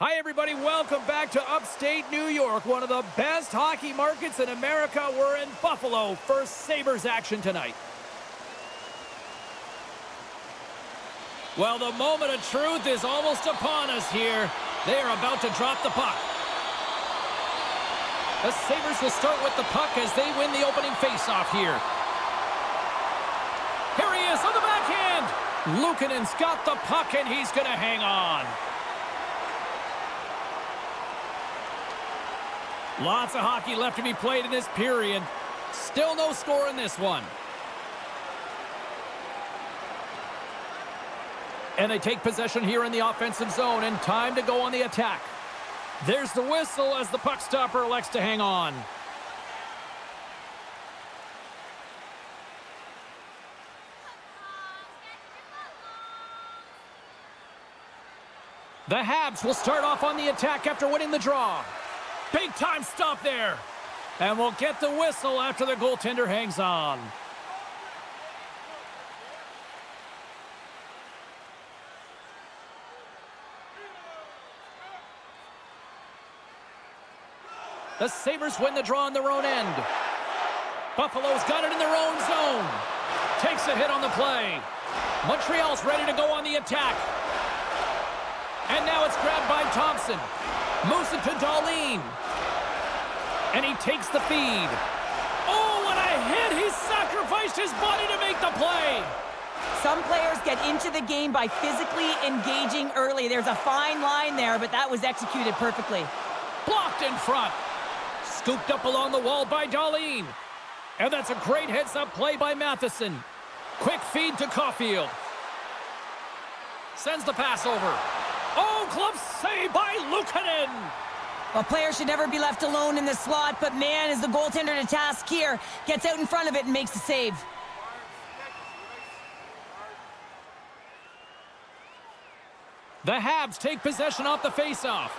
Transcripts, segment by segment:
Hi, everybody. Welcome back to upstate New York, one of the best hockey markets in America. We're in Buffalo for Sabres action tonight. Well, the moment of truth is almost upon us here. They are about to drop the puck. The Sabres will start with the puck as they win the opening faceoff here. Here he is on the backhand. Luukkonen's got the puck, and he's going to hang on. Lots of hockey left to be played in this period. Still no score in this one. And they take possession here in the offensive zone, and time to go on the attack. There's the whistle as the puck stopper elects to hang on. The Habs will start off on the attack after winning the draw. Big time stop there. And we'll get the whistle after the goaltender hangs on. The Sabres win the draw on their own end. Buffalo's got it in their own zone. Takes a hit on the play. Montreal's ready to go on the attack. And now it's grabbed by Thompson. Moves it to Dahlin. And he takes the feed. Oh, what a hit! He sacrificed his body to make the play. Some players get into the game by physically engaging early. There's a fine line there, but that was executed perfectly. Blocked in front. Scooped up along the wall by Dahlin. And that's a great heads-up play by Matheson. Quick feed to Caulfield. Sends the pass over. Oh, glove save by Luukkonen. Well, players should never be left alone in the slot, but man, is the goaltender to task here. Gets out in front of it and makes the save. The Habs take possession off the faceoff.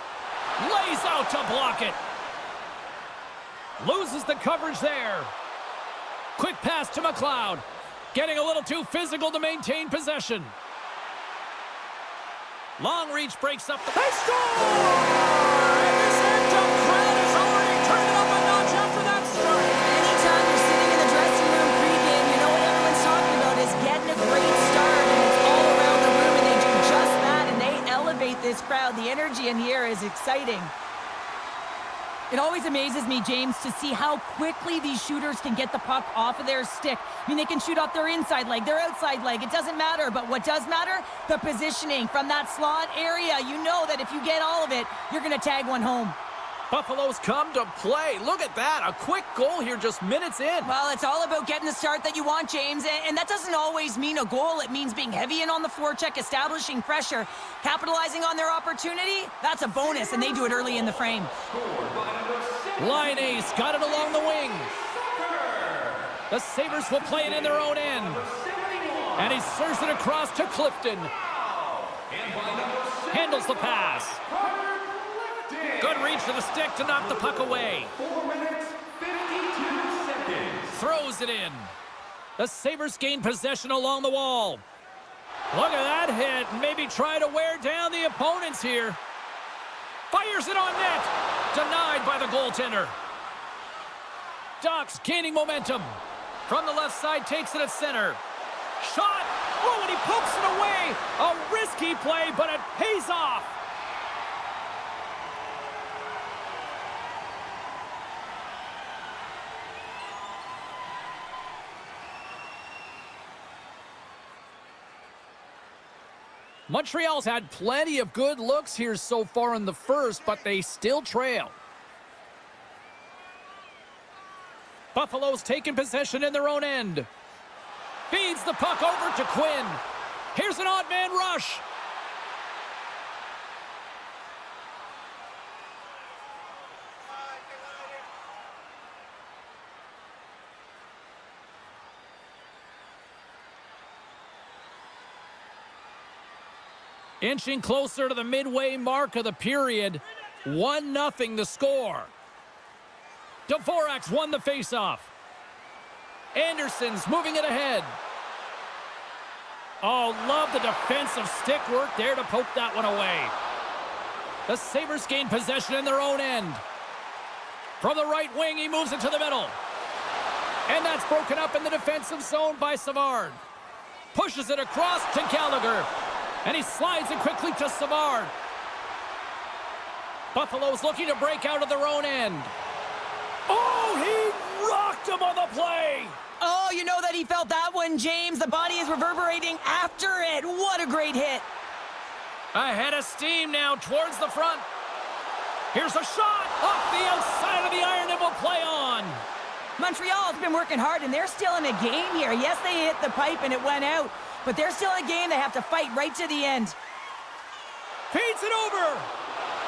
Lays out to block it. Loses the coverage there. Quick pass to McLeod. Getting a little too physical to maintain possession. Long reach breaks up. They score! And this Anthem crowd has already turned it up a notch after that start. Anytime you're sitting in the dressing room pregame, you know what everyone's talking about is getting a great start. And it's all around the room, and they do just that. And they elevate this crowd. The energy in here is exciting. It always amazes me, James, to see how quickly these shooters can get the puck off of their stick. I mean, they can shoot off their inside leg, their outside leg. It doesn't matter. But what does matter? The positioning from that slot area. You know that if you get all of it, you're going to tag one home. Buffalo's come to play. Look at that. A quick goal here just minutes in. Well, it's all about getting the start that you want, James. And that doesn't always mean a goal. It means being heavy in on the forecheck, establishing pressure, capitalizing on their opportunity. That's a bonus, and they do it early in the frame. Line ace got it along the wing. The Sabres will play it in their own end. And he serves it across to Clifton. Handles the pass. Good reach to the stick to knock the puck away. 4 minutes, 52 seconds. Throws it in. The Sabres gain possession along the wall. Look at that hit. Maybe try to wear down the opponents here. Fires it on net. Denied by the goaltender. Ducks gaining momentum. From the left side, takes it at center. Shot. Oh, and he pokes it away. A risky play, but it pays off. Montreal's had plenty of good looks here so far in the first, but they still trail. Buffalo's taking possession in their own end. Feeds the puck over to Quinn. Here's an odd man rush. Inching closer to the midway mark of the period. 1-0 the score. Dvorak's won the faceoff. Anderson's moving it ahead. Oh, love the defensive stick work there to poke that one away. The Sabres gain possession in their own end. From the right wing, he moves it to the middle. And that's broken up in the defensive zone by Savard. Pushes it across to Gallagher. And he slides it quickly to Savard. Buffalo's looking to break out of their own end. Oh, he rocked him on the play. Oh, you know that he felt that one, James. The body is reverberating after it. What a great hit. Ahead of steam now towards the front. Here's a shot off the outside of the iron and will play on. Montreal's been working hard, and they're still in a game here. Yes, they hit the pipe and it went out, but they're still in a game. They have to fight right to the end. Feeds it over.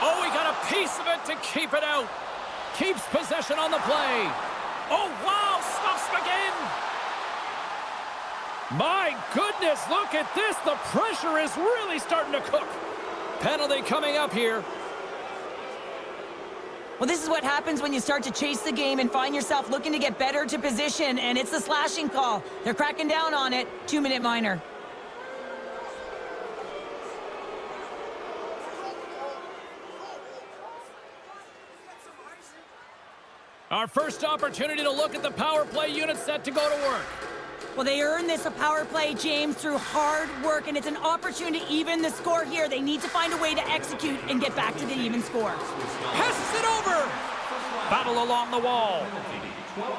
Oh, he got a piece of it to keep it out. Keeps possession on the play. Oh, wow, stuffs McGinn. My goodness, look at this. The pressure is really starting to cook. Penalty coming up here. Well, this is what happens when you start to chase the game and find yourself looking to get better to position, and it's the slashing call. They're cracking down on it. 2-minute minor. Our first opportunity to look at the power play unit set to go to work. Well, they earn this a power play, James, through hard work, and it's an opportunity to even the score here. They need to find a way to execute and get back to the even score. Passes it over. Battle along the wall.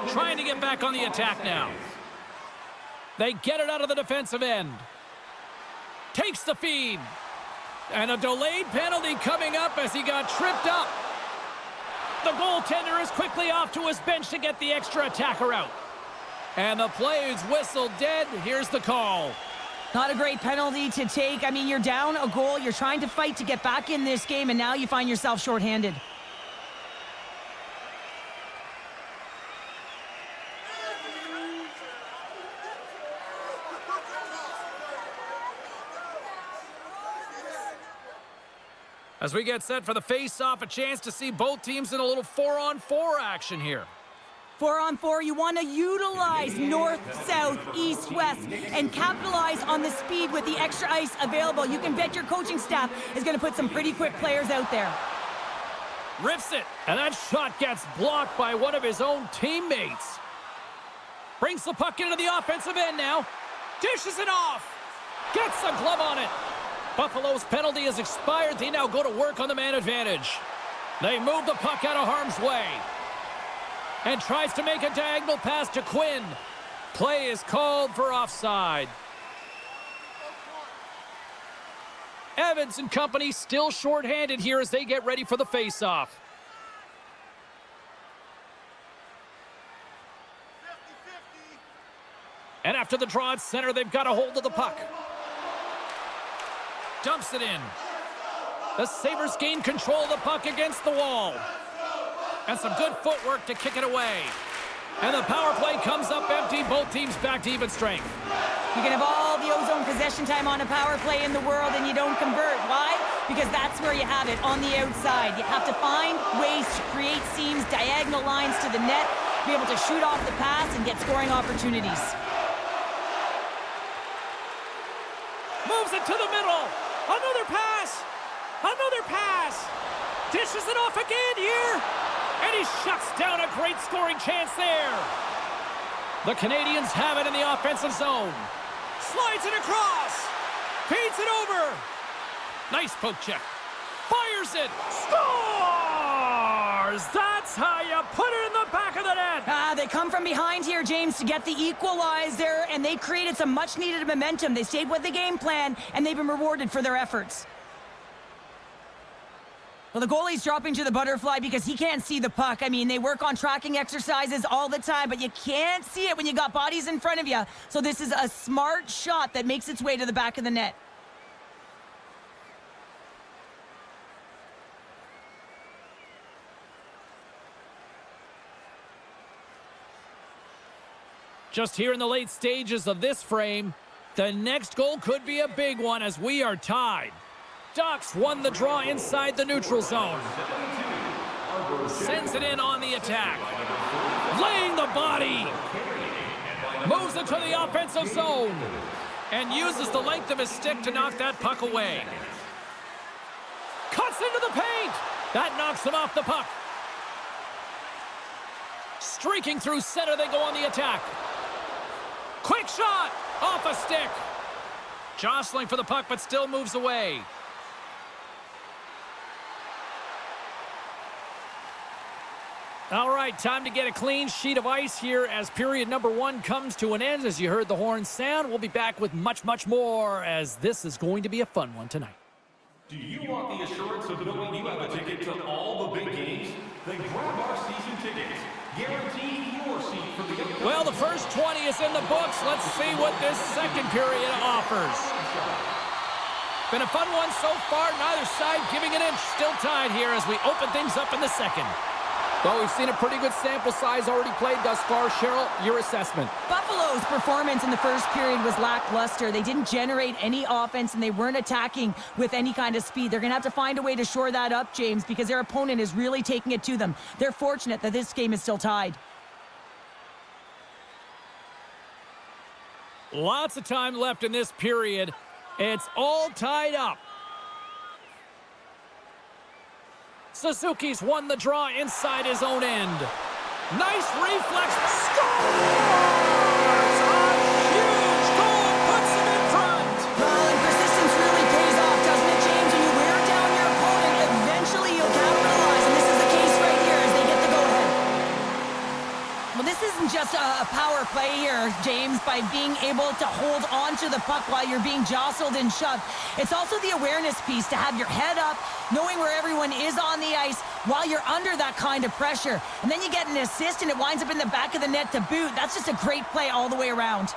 Trying to get back on the attack now. They get it out of the defensive end. Takes the feed. And a delayed penalty coming up as he got tripped up. The goaltender is quickly off to his bench to get the extra attacker out. And the play is whistled dead. Here's the call. Not a great penalty to take. I mean, you're down a goal. You're trying to fight to get back in this game, and now you find yourself shorthanded. As we get set for the face-off, a chance to see both teams in a little 4-on-4 action here. 4-on-4, you want to utilize north, south, east, west, and capitalize on the speed with the extra ice available. You can bet your coaching staff is going to put some pretty quick players out there. Rips it, and that shot gets blocked by one of his own teammates. Brings the puck into the offensive end now. Dishes it off. Gets a glove on it. Buffalo's penalty has expired. They now go to work on the man advantage. They move the puck out of harm's way. And tries to make a diagonal pass to Quinn. Play is called for offside. Evans and company still shorthanded here as they get ready for the face-off. And after the draw at center, they've got a hold of the puck. Dumps it in. The Sabres gain control of the puck against the wall. And some good footwork to kick it away. And the power play comes up empty. Both teams back to even strength. You can have all the ozone possession time on a power play in the world and you don't convert. Why? Because that's where you have it, on the outside. You have to find ways to create seams, diagonal lines to the net, be able to shoot off the pass and get scoring opportunities. Moves it to the middle. Another pass. Another pass. Dishes it off again here. And he shuts down a great scoring chance there. The Canadiens have it in the offensive zone. Slides it across. Feeds it over. Nice poke check. Fires it. Scores! That's how you put it in the back of the net. They come from behind here, James, to get the equalizer, and they created some much-needed momentum. They stayed with the game plan, and they've been rewarded for their efforts. Well, the goalie's dropping to the butterfly because he can't see the puck. I mean, they work on tracking exercises all the time, but you can't see it when you got bodies in front of you. So this is a smart shot that makes its way to the back of the net. Just here in the late stages of this frame, the next goal could be a big one as we are tied. Ducks won the draw inside the neutral zone. Sends it in on the attack. Laying the body. Moves it to the offensive zone. And uses the length of his stick to knock that puck away. Cuts into the paint. That knocks him off the puck. Streaking through center, they go on the attack. Quick shot. Off a stick. Jostling for the puck, but still moves away. All right, time to get a clean sheet of ice here as period number 1 comes to an end. As you heard the horn sound, we'll be back with much, much more, as this is going to be a fun one tonight. Do you want the assurance of knowing you have a ticket to all the big games? Then grab our season tickets. Guarantee your seat for the upcoming... Well, the first 20 is in the books. Let's see what this second period offers. Been a fun one so far. Neither side giving an inch. Still tied here as we open things up in the second. Well, we've seen a pretty good sample size already played thus far. Cheryl, your assessment. Buffalo's performance in the first period was lackluster. They didn't generate any offense, and they weren't attacking with any kind of speed. They're going to have to find a way to shore that up, James, because their opponent is really taking it to them. They're fortunate that this game is still tied. Lots of time left in this period. It's all tied up. Suzuki's won the draw inside his own end. Nice reflex. Scores! A huge goal puts him in front. Well, and persistence really pays off, doesn't it, James? When you wear down your opponent, eventually you'll capitalize, and this is the case right here as they get the go-ahead. Well, this isn't just a power play here, James, by being able to hold on to the puck while you're being jostled and shoved. It's also the awareness piece to have your head up, knowing where everyone is on the ice while you're under that kind of pressure. And then you get an assist, and it winds up in the back of the net to boot. That's just a great play all the way around.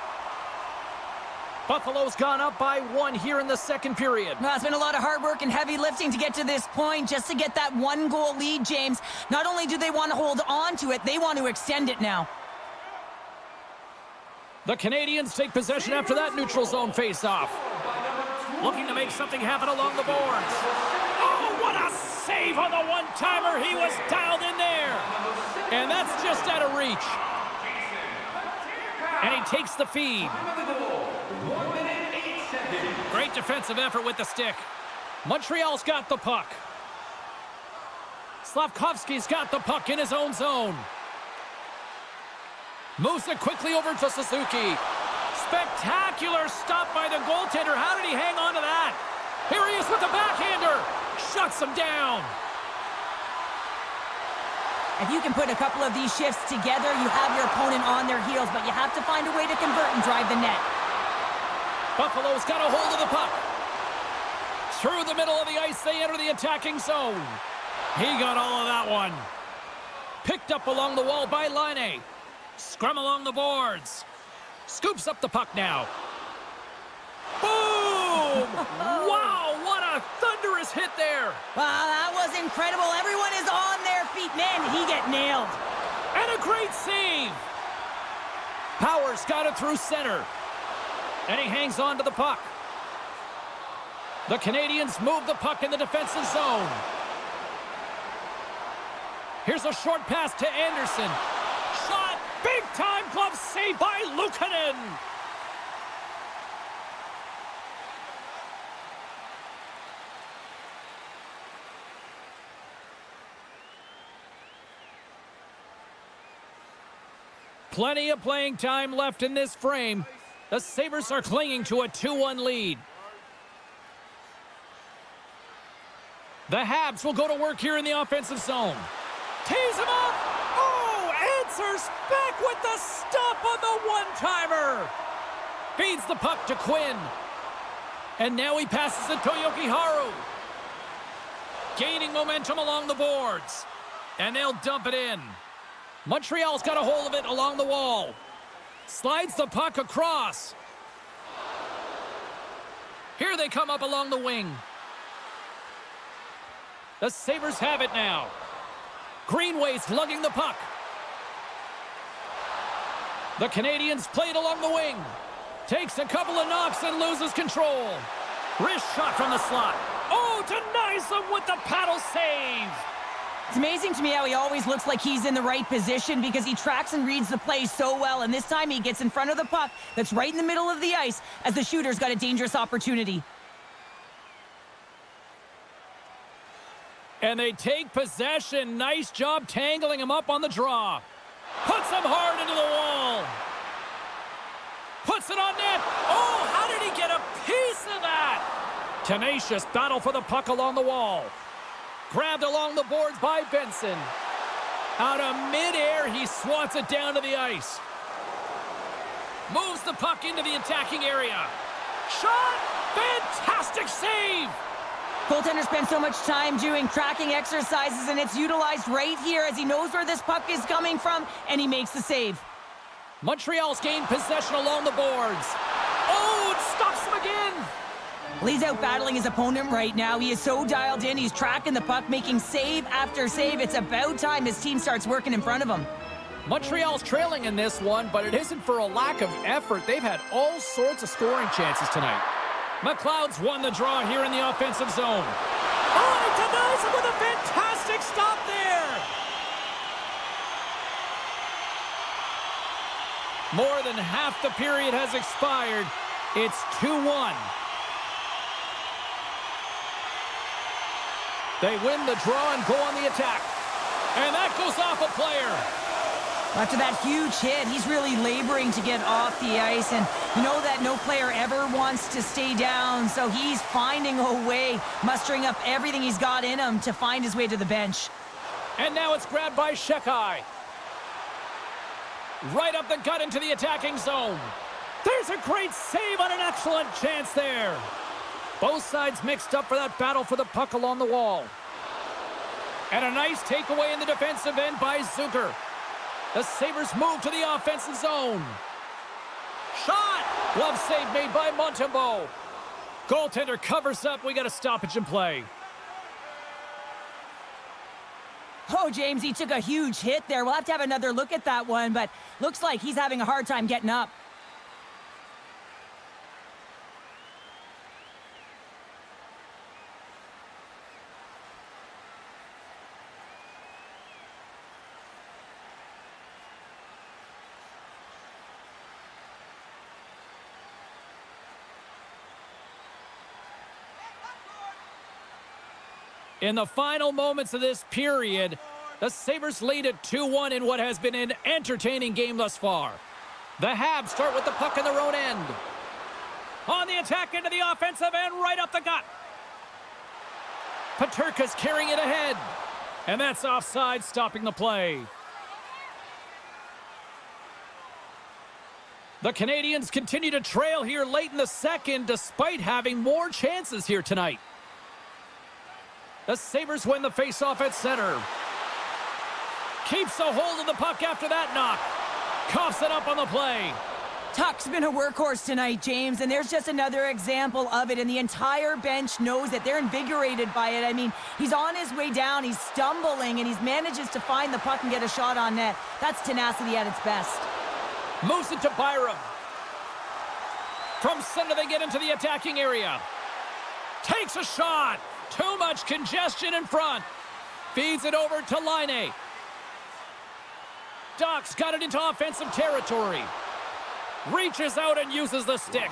Buffalo's gone up by 1 here in the second period. Well, it's been a lot of hard work and heavy lifting to get to this point, just to get that 1-goal lead, James. Not only do they want to hold on to it, they want to extend it now. The Canadiens take possession after that neutral zone face-off. Looking to make something happen along the boards. Oh, what a save on the one-timer. He was dialed in there. And that's just out of reach. And he takes the feed. 1 minute, 8 seconds. Great defensive effort with the stick. Montreal's got the puck. Slavkovsky's got the puck in his own zone. Moves it quickly over to Suzuki. Spectacular stop by the goaltender. How did he hang on to that? Here he is with the backhander. Shuts him down. If you can put a couple of these shifts together, you have your opponent on their heels, but you have to find a way to convert and drive the net. Buffalo's got a hold of the puck. Through the middle of the ice, they enter the attacking zone. He got all of that one. Picked up along the wall by Laine. Scrum along the boards. Scoops up the puck now. Boom! Wow, what a thunderous hit there. Wow, that was incredible. Everyone is on their feet. Man, he get nailed. And a great save. Powers got it through center. And he hangs on to the puck. The Canadiens move the puck in the defensive zone. Here's a short pass to Anderson. Shot! Big-time glove save by Luukkonen. Plenty of playing time left in this frame. The Sabres are clinging to a 2-1 lead. The Habs will go to work here in the offensive zone. Tees him up! Oh, answers back with the stop on the one-timer! Feeds the puck to Quinn. And now he passes it to Jokiharju. Gaining momentum along the boards. And they'll dump it in. Montreal's got a hold of it along the wall. Slides the puck across. Here they come up along the wing. The Sabres have it now. Greenway's lugging the puck. The Canadiens play it along the wing. Takes a couple of knocks and loses control. Wrist shot from the slot. Oh, denies them with the paddle save. It's amazing to me how he always looks like he's in the right position because he tracks and reads the play so well, and this time he gets in front of the puck that's right in the middle of the ice as the shooter's got a dangerous opportunity. And they take possession. Nice job tangling him up on the draw. Puts him hard into the wall. Puts it on net. Oh, how did he get a piece of that? Tenacious battle for the puck along the wall. Grabbed along the boards by Benson. Out of midair, he swats it down to the ice. Moves the puck into the attacking area. Shot! Fantastic save! Goaltender spends so much time doing tracking exercises, and it's utilized right here as he knows where this puck is coming from, and he makes the save. Montreal's gained possession along the boards. Oh, it stops him again! Well, he's out battling his opponent right now. He is so dialed in. He's tracking the puck, making save after save. It's about time his team starts working in front of him. Montreal's trailing in this one, but it isn't for a lack of effort. They've had all sorts of scoring chances tonight. McLeod's won the draw here in the offensive zone. Oh, he denies him with a fantastic stop there! More than half the period has expired. It's 2-1. They win the draw and go on the attack. And that goes off a player. After that huge hit, he's really laboring to get off the ice, and you know that no player ever wants to stay down, so he's finding a way, mustering up everything he's got in him to find his way to the bench. And now it's grabbed by Shekai. Right up the gut into the attacking zone. There's a great save on an excellent chance there. Both sides mixed up for that battle for the puck along the wall. And a nice takeaway in the defensive end by Zucker. The Sabres move to the offensive zone. Shot! Glove save made by Montembeault. Goaltender covers up. We got a stoppage in play. Oh, James, he took a huge hit there. We'll have to have another look at that one, but looks like he's having a hard time getting up. In the final moments of this period, the Sabres lead at 2-1 in what has been an entertaining game thus far. The Habs start with the puck in their own end. On the attack into the offensive end, right up the gut. Peterka's carrying it ahead. And that's offside, stopping the play. The Canadiens continue to trail here late in the second, despite having more chances here tonight. The Sabres win the faceoff at center. Keeps a hold of the puck after that knock. Coughs it up on the play. Tuck's been a workhorse tonight, James, and there's just another example of it, and the entire bench knows that they're invigorated by it. I mean, he's on his way down, he's stumbling, and he manages to find the puck and get a shot on net. That's tenacity at its best. Moves it to Byram. From center, they get into the attacking area. Takes a shot. Too much congestion in front. Feeds it over to Laine. Doc's got it into offensive territory. Reaches out and uses the stick.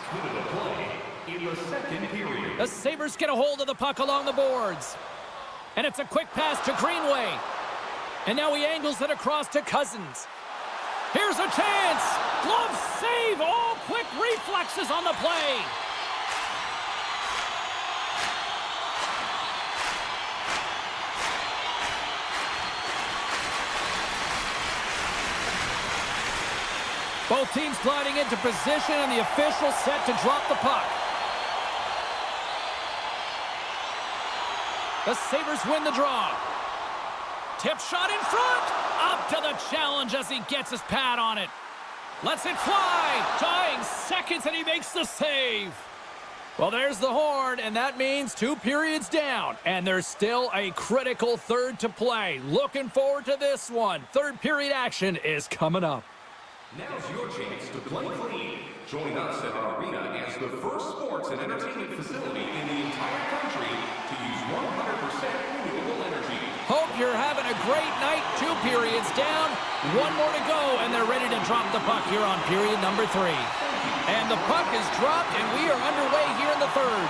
The Sabres get a hold of the puck along the boards. And it's a quick pass to Greenway. And now he angles it across to Cousins. Here's a chance. Glove save. All quick reflexes on the play. Both teams gliding into position, and the official set to drop the puck. The Sabres win the draw. Tip shot in front. Up to the challenge as he gets his pad on it. Lets it fly. Dying seconds, and he makes the save. Well, there's the horn, and that means 2 periods down. And there's still a critical third to play. Looking forward to this one. Third period action is coming up. Now's your chance to play clean. Join us at our arena as the first sports and entertainment facility in the entire country to use 100% renewable energy. Hope you're having a great night. 2 periods down, 1 more to go, and they're ready to drop the puck here on period number 3. And the puck is dropped, and we are underway here in the third.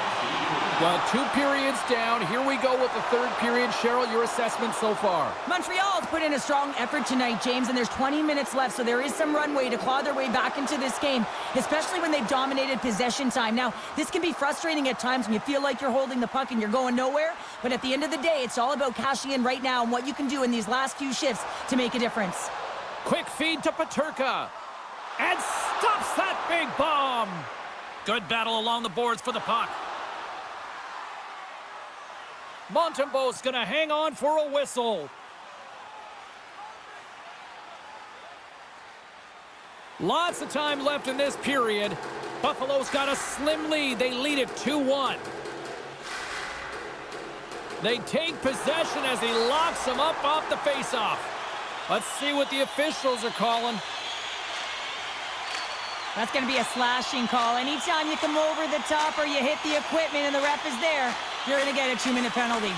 Well, 2 periods down. Here we go with the third period. Cheryl, your assessment so far? Montreal's put in a strong effort tonight, James, and there's 20 minutes left, so there is some runway to claw their way back into this game, especially when they've dominated possession time. Now, this can be frustrating at times when you feel like you're holding the puck and you're going nowhere, but at the end of the day, it's all about cashing in right now and what you can do in these last few shifts to make a difference. Quick feed to Peterka. And stops that big bomb. Good battle along the boards for the puck. Montembeault's going to hang on for a whistle. Lots of time left in this period. Buffalo's got a slim lead. They lead it 2-1. They take possession as he locks him up off the faceoff. Let's see what the officials are calling. That's going to be a slashing call. Anytime you come over the top or you hit the equipment and the ref is there, you're going to get a 2-minute penalty.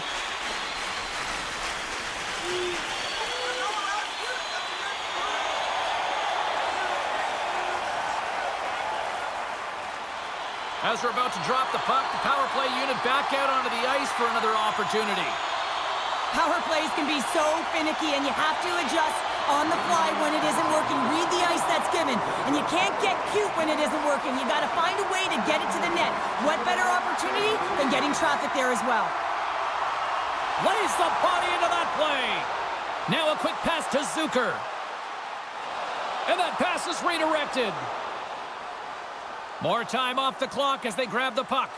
As we're about to drop the puck, the power play unit back out onto the ice for another opportunity. Power plays can be so finicky, and you have to adjust on the fly when it isn't working. Read the ice that's given, and you can't get cute when it isn't working. You got to find a way to get it to the net. What better opportunity than getting traffic there as well? Lays the body into that play. Now a quick pass to Zucker. And that pass is redirected. More time off the clock as they grab the puck.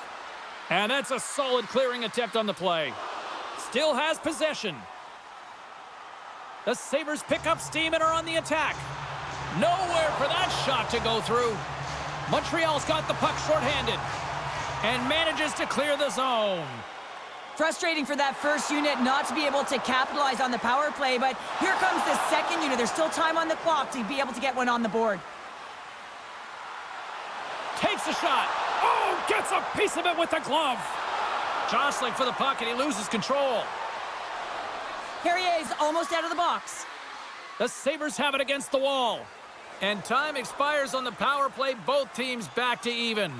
And that's a solid clearing attempt on the play. Still has possession. The Sabres pick up steam and are on the attack. Nowhere for that shot to go through. Montreal's got the puck shorthanded and manages to clear the zone. Frustrating for that first unit not to be able to capitalize on the power play, but here comes the second unit. There's still time on the clock to be able to get one on the board. Takes a shot. Oh, gets a piece of it with the glove. Jostling for the puck, and he loses control. Carrier's almost out of the box. The Sabres have it against the wall. And time expires on the power play. Both teams back to even.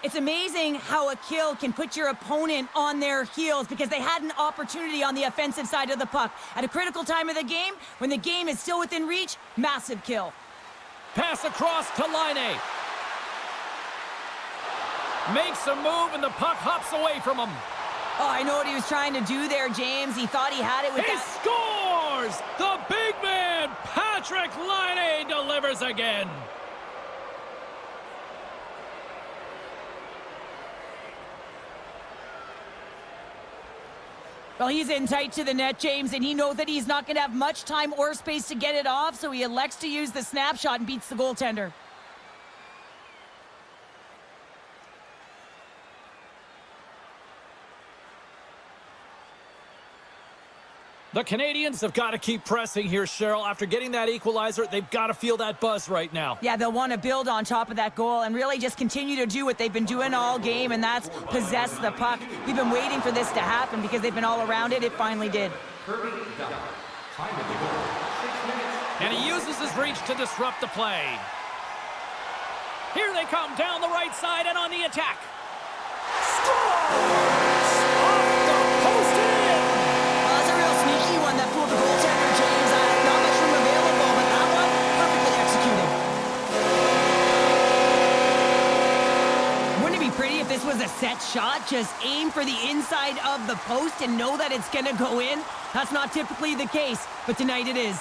It's amazing how a kill can put your opponent on their heels because they had an opportunity on the offensive side of the puck. At a critical time of the game, when the game is still within reach, massive kill. Pass across to Laine. Makes a move, and the puck hops away from him. Oh, I know what he was trying to do there, James. He thought he had it with He that. scores! The big man, Patrick Laine, delivers again. Well, he's in tight to the net, James, and he knows that he's not going to have much time or space to get it off, so he elects to use the snapshot and beats the goaltender. The Canadiens have got to keep pressing here, Cheryl. After getting that equalizer, they've got to feel that buzz right now. Yeah, they'll want to build on top of that goal and really just continue to do what they've been doing all game, and that's possess the puck. We've been waiting for this to happen because they've been all around it. It finally did. And he uses his reach to disrupt the play. Here they come down the right side and on the attack. Scores! Off the post in! That's a real sneaky one that fooled the goaltender, James. Not much room available, but that one, perfectly executed. Wouldn't it be pretty if this was a set shot? Just aim for the inside of the post and know that it's going to go in? That's not typically the case, but tonight it is.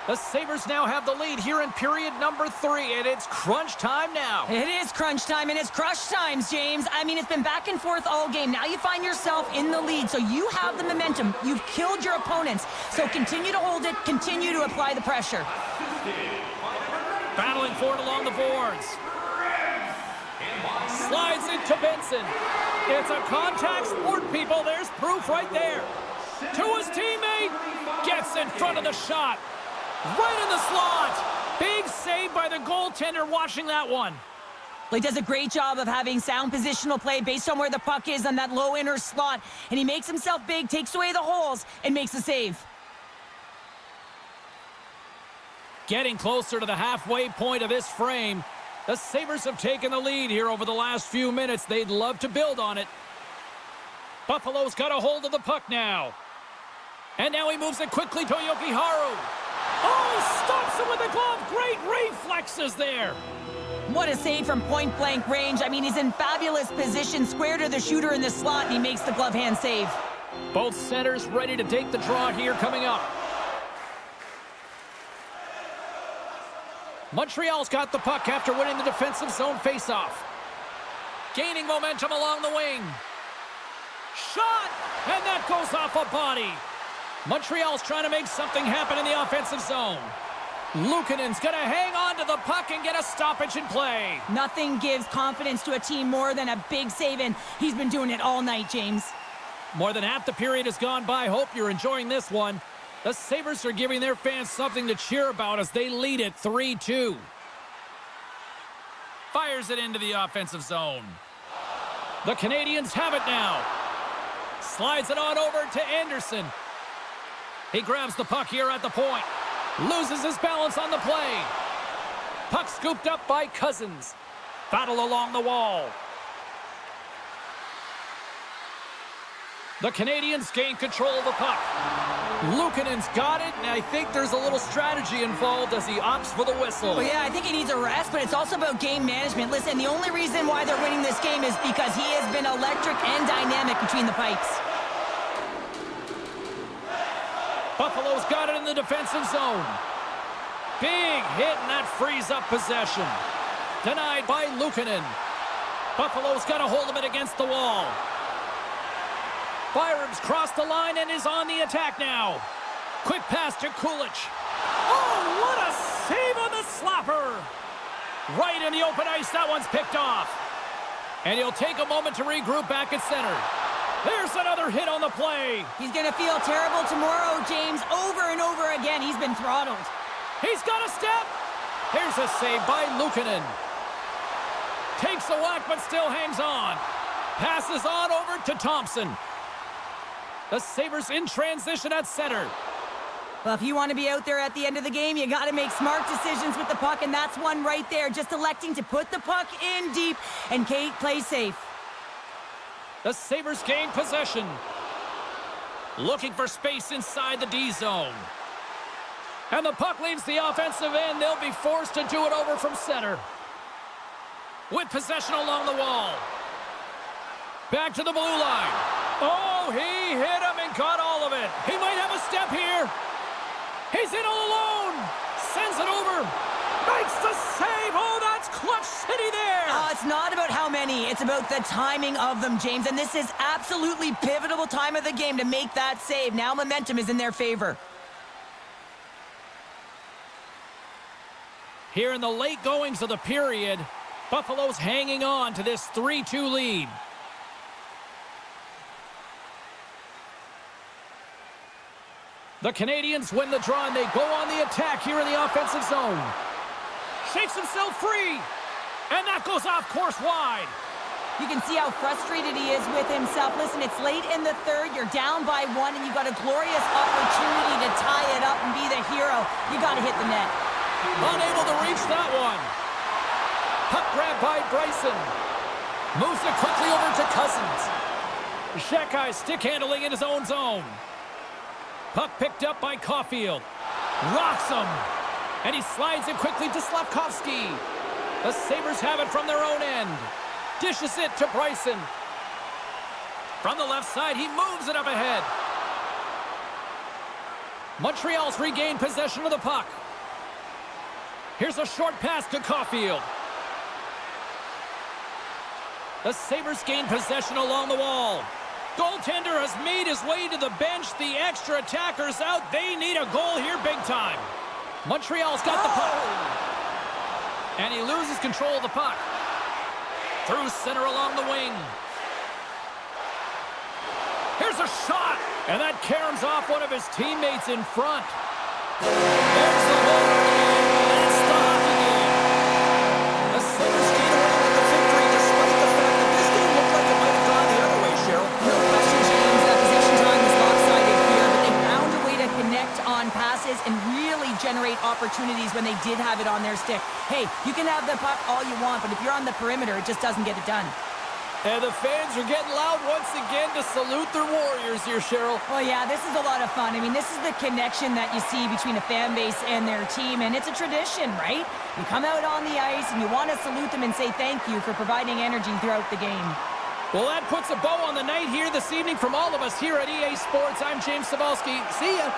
The Sabres now have the lead here in period number 3, and it's crunch time now. It is crunch time, and it's crush times, James. I mean, it's been back and forth all game. Now you find yourself in the lead, so you have the momentum. You've killed your opponents, so continue to hold it, continue to apply the pressure. Battling for it along the boards. Slides into Benson. It's a contact sport, people. There's proof right there. To his teammate. Gets in front of the shot. Right in the slot. Big save by the goaltender watching that one. Well, he does a great job of having sound positional play based on where the puck is on that low inner slot. And he makes himself big, takes away the holes, and makes a save. Getting closer to the halfway point of this frame. The Sabres have taken the lead here over the last few minutes. They'd love to build on it. Buffalo's got a hold of the puck now. And now he moves it quickly to Jokiharju. Oh, he stops it with a glove. Great reflexes there. What a save from point-blank range. I mean, he's in fabulous position, square to the shooter in the slot, and he makes the glove hand save. Both centers ready to take the draw here coming up. Montreal's got the puck after winning the defensive zone faceoff. Gaining momentum along the wing. Shot! And that goes off a body. Montreal's trying to make something happen in the offensive zone. Luukkonen's going to hang on to the puck and get a stoppage in play. Nothing gives confidence to a team more than a big save, and he's been doing it all night, James. More than half the period has gone by. Hope you're enjoying this one. The Sabres are giving their fans something to cheer about as they lead it 3-2. Fires it into the offensive zone. The Canadiens have it now. Slides it on over to Anderson. He grabs the puck here at the point. Loses his balance on the play. Puck scooped up by Cousins. Battle along the wall. The Canadiens gain control of the puck. Luukkonen's got it, and I think there's a little strategy involved as he opts for the whistle. Well, yeah, I think he needs a rest, but it's also about game management. Listen, the only reason why they're winning this game is because he has been electric and dynamic between the pipes. Buffalo's got it in the defensive zone. Big hit, and that frees up possession. Denied by Luukkonen. Buffalo's got a hold of it against the wall. Byram's crossed the line and is on the attack now. Quick pass to Kulich. Oh, what a save on the slapper. Right in the open ice, that one's picked off. And he'll take a moment to regroup back at center. There's another hit on the play. He's going to feel terrible tomorrow, James. Over and over again, he's been throttled. He's got a step. Here's a save by Luukkonen. Takes a whack, but still hangs on. Passes on over to Thompson. The Sabres in transition at center. Well, if you want to be out there at the end of the game, you got to make smart decisions with the puck, and that's one right there. Just electing to put the puck in deep and play safe. The Sabres gain possession. Looking for space inside the D zone. And the puck leaves the offensive end. They'll be forced to do it over from center. With possession along the wall. Back to the blue line. Oh, he hit him and got all of it. He might have a step here. He's in all alone. Sends it over. Makes the save. Oh, that's clutch city there. It's not about how many. It's about the timing of them, James. And this is absolutely pivotal time of the game to make that save. Now momentum is in their favor. Here in the late goings of the period, Buffalo's hanging on to this 3-2 lead. The Canadiens win the draw, and they go on the attack here in the offensive zone. Shakes himself free, and that goes off course wide. You can see how frustrated he is with himself. Listen, it's late in the third. You're down by one, and you got a glorious opportunity to tie it up and be the hero. You got to hit the net. Unable to reach that one. Puck grab by Bryson. Moves it quickly over to Cousins. Shekai stick handling in his own zone. Puck picked up by Caulfield. Rocks him. And he slides it quickly to Slafkovsky. The Sabres have it from their own end. Dishes it to Bryson. From the left side, he moves it up ahead. Montreal's regained possession of the puck. Here's a short pass to Caulfield. The Sabres gain possession along the wall. Goaltender has made his way to the bench. The extra attacker's out. They need a goal here big time. Montreal's got the puck. And he loses control of the puck. Through center along the wing. Here's a shot. And that caroms off one of his teammates in front. There's the goal. And it's the hockey game. The Sabres gain away with the and really generate opportunities when they did have it on their stick. Hey, you can have the puck all you want, but if you're on the perimeter, it just doesn't get it done. And the fans are getting loud once again to salute their Warriors here, Cheryl. Well, yeah, this is a lot of fun. I mean, this is the connection that you see between a fan base and their team, and it's a tradition, right? You come out on the ice, and you want to salute them and say thank you for providing energy throughout the game. Well, that puts a bow on the night here this evening from all of us here at EA Sports. I'm James Cybulski. See ya.